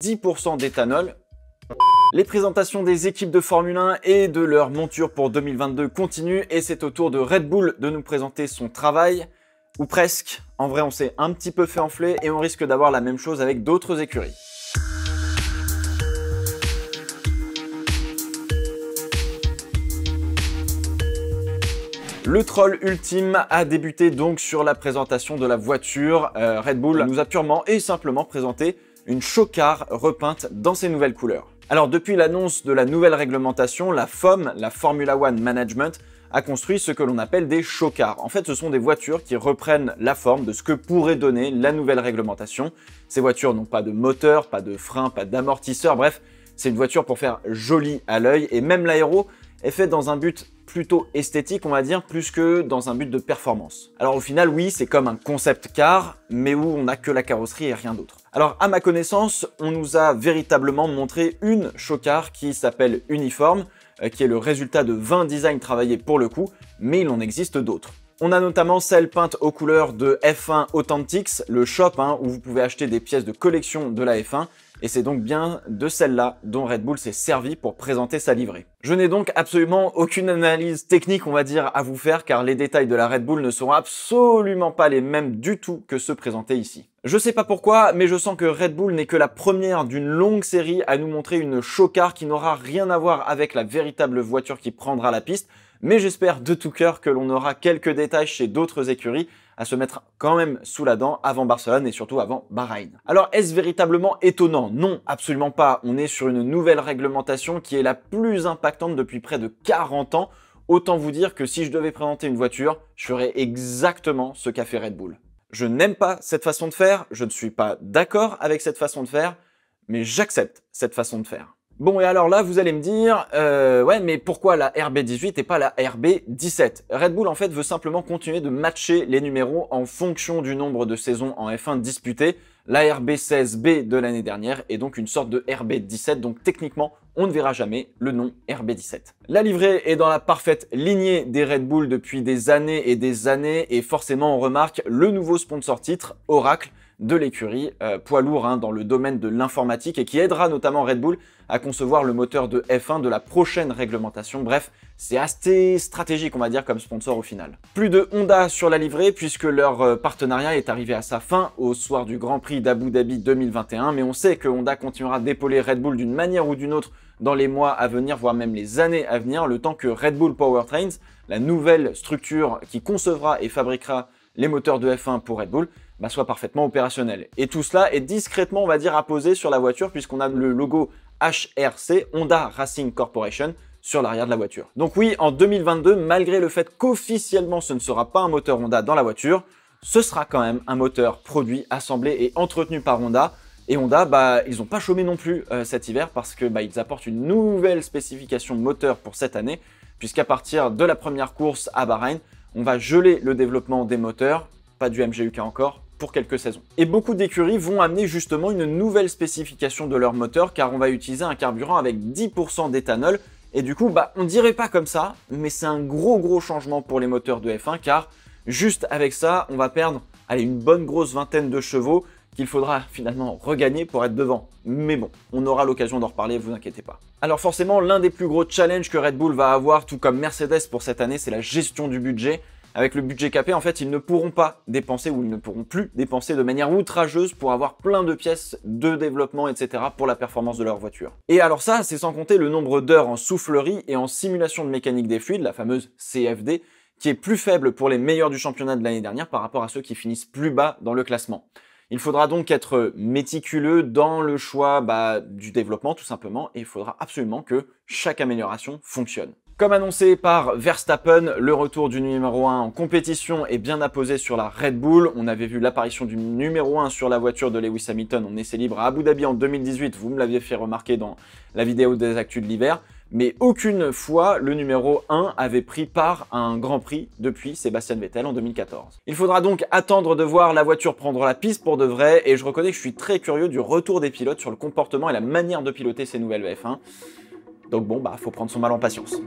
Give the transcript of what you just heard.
10% d'éthanol. Les présentations des équipes de Formule 1 et de leur monture pour 2022 continuent et c'est au tour de Red Bull de nous présenter son travail, ou presque. En vrai, on s'est un petit peu fait enfler et on risque d'avoir la même chose avec d'autres écuries. Le troll ultime a débuté donc sur la présentation de la voiture. Red Bull nous a purement et simplement présenté une show car repeinte dans ses nouvelles couleurs. Alors depuis l'annonce de la nouvelle réglementation, la FOM, la Formula One Management, a construit ce que l'on appelle des show cars. En fait, ce sont des voitures qui reprennent la forme de ce que pourrait donner la nouvelle réglementation. Ces voitures n'ont pas de moteur, pas de frein, pas d'amortisseur, bref, c'est une voiture pour faire joli à l'œil et même l'aéro est fait dans un but plutôt esthétique, on va dire, plus que dans un but de performance. Alors au final, oui, c'est comme un concept car, mais où on n'a que la carrosserie et rien d'autre. Alors à ma connaissance, on nous a véritablement montré une show car qui s'appelle Uniform, qui est le résultat de 20 designs travaillés pour le coup, mais il en existe d'autres. On a notamment celle peinte aux couleurs de F1 Authentics, le shop où vous pouvez acheter des pièces de collection de la F1, et c'est donc bien de celle-là dont Red Bull s'est servi pour présenter sa livrée. Je n'ai donc absolument aucune analyse technique, on va dire, à vous faire, car les détails de la Red Bull ne seront absolument pas les mêmes du tout que ceux présentés ici. Je sais pas pourquoi, mais je sens que Red Bull n'est que la première d'une longue série à nous montrer une show car qui n'aura rien à voir avec la véritable voiture qui prendra la piste, mais j'espère de tout cœur que l'on aura quelques détails chez d'autres écuries à se mettre quand même sous la dent avant Barcelone et surtout avant Bahreïn. Alors est-ce véritablement étonnant? Non, absolument pas. On est sur une nouvelle réglementation qui est la plus impactante depuis près de 40 ans. Autant vous dire que si je devais présenter une voiture, je ferais exactement ce qu'a fait Red Bull. Je n'aime pas cette façon de faire, je ne suis pas d'accord avec cette façon de faire, mais j'accepte cette façon de faire. Bon, et alors là, vous allez me dire, ouais, mais pourquoi la RB18 et pas la RB17? Red Bull, en fait, veut simplement continuer de matcher les numéros en fonction du nombre de saisons en F1 disputées. La RB16B de l'année dernière est donc une sorte de RB17, donc techniquement, on ne verra jamais le nom RB17. La livrée est dans la parfaite lignée des Red Bull depuis des années, et forcément, on remarque le nouveau sponsor titre, Oracle, de l'écurie, poids lourd dans le domaine de l'informatique et qui aidera notamment Red Bull à concevoir le moteur de F1 de la prochaine réglementation. Bref, c'est assez stratégique, on va dire, comme sponsor au final. Plus de Honda sur la livrée puisque leur partenariat est arrivé à sa fin au soir du Grand Prix d'Abu Dhabi 2021, mais on sait que Honda continuera d'épauler Red Bull d'une manière ou d'une autre dans les mois à venir, voire même les années à venir, le temps que Red Bull Powertrains, la nouvelle structure qui concevra et fabriquera les moteurs de F1 pour Red Bull, soit parfaitement opérationnel. Et tout cela est discrètement, on va dire, apposé sur la voiture puisqu'on a le logo HRC, Honda Racing Corporation, sur l'arrière de la voiture. Donc oui, en 2022, malgré le fait qu'officiellement ce ne sera pas un moteur Honda dans la voiture, ce sera quand même un moteur produit, assemblé et entretenu par Honda. Et Honda, ils n'ont pas chômé non plus cet hiver parce que ils apportent une nouvelle spécification moteur pour cette année, puisqu'à partir de la première course à Bahreïn, on va geler le développement des moteurs, pas du MGUK encore, pour quelques saisons. Et beaucoup d'écuries vont amener justement une nouvelle spécification de leur moteur car on va utiliser un carburant avec 10% d'éthanol et du coup on dirait pas comme ça, mais c'est un gros changement pour les moteurs de F1 car juste avec ça on va perdre une bonne grosse vingtaine de chevaux qu'il faudra finalement regagner pour être devant. Mais bon, on aura l'occasion d'en reparler, vous inquiétez pas. Alors forcément, l'un des plus gros challenges que Red Bull va avoir, tout comme Mercedes pour cette année, c'est la gestion du budget. Avec le budget capé, en fait, ils ne pourront pas dépenser ou ils ne pourront plus dépenser de manière outrageuse pour avoir plein de pièces de développement, etc. pour la performance de leur voiture. Et alors ça, c'est sans compter le nombre d'heures en soufflerie et en simulation de mécanique des fluides, la fameuse CFD, qui est plus faible pour les meilleurs du championnat de l'année dernière par rapport à ceux qui finissent plus bas dans le classement. Il faudra donc être méticuleux dans le choix du développement tout simplement et il faudra absolument que chaque amélioration fonctionne. Comme annoncé par Verstappen, le retour du numéro 1 en compétition est bien apposé sur la Red Bull. On avait vu l'apparition du numéro 1 sur la voiture de Lewis Hamilton en essai libre à Abu Dhabi en 2018, vous me l'aviez fait remarquer dans la vidéo des actus de l'hiver. Mais aucune fois le numéro 1 avait pris part à un Grand Prix depuis Sébastien Vettel en 2014. Il faudra donc attendre de voir la voiture prendre la piste pour de vrai et je reconnais que je suis très curieux du retour des pilotes sur le comportement et la manière de piloter ces nouvelles F1. Donc bon, faut prendre son mal en patience.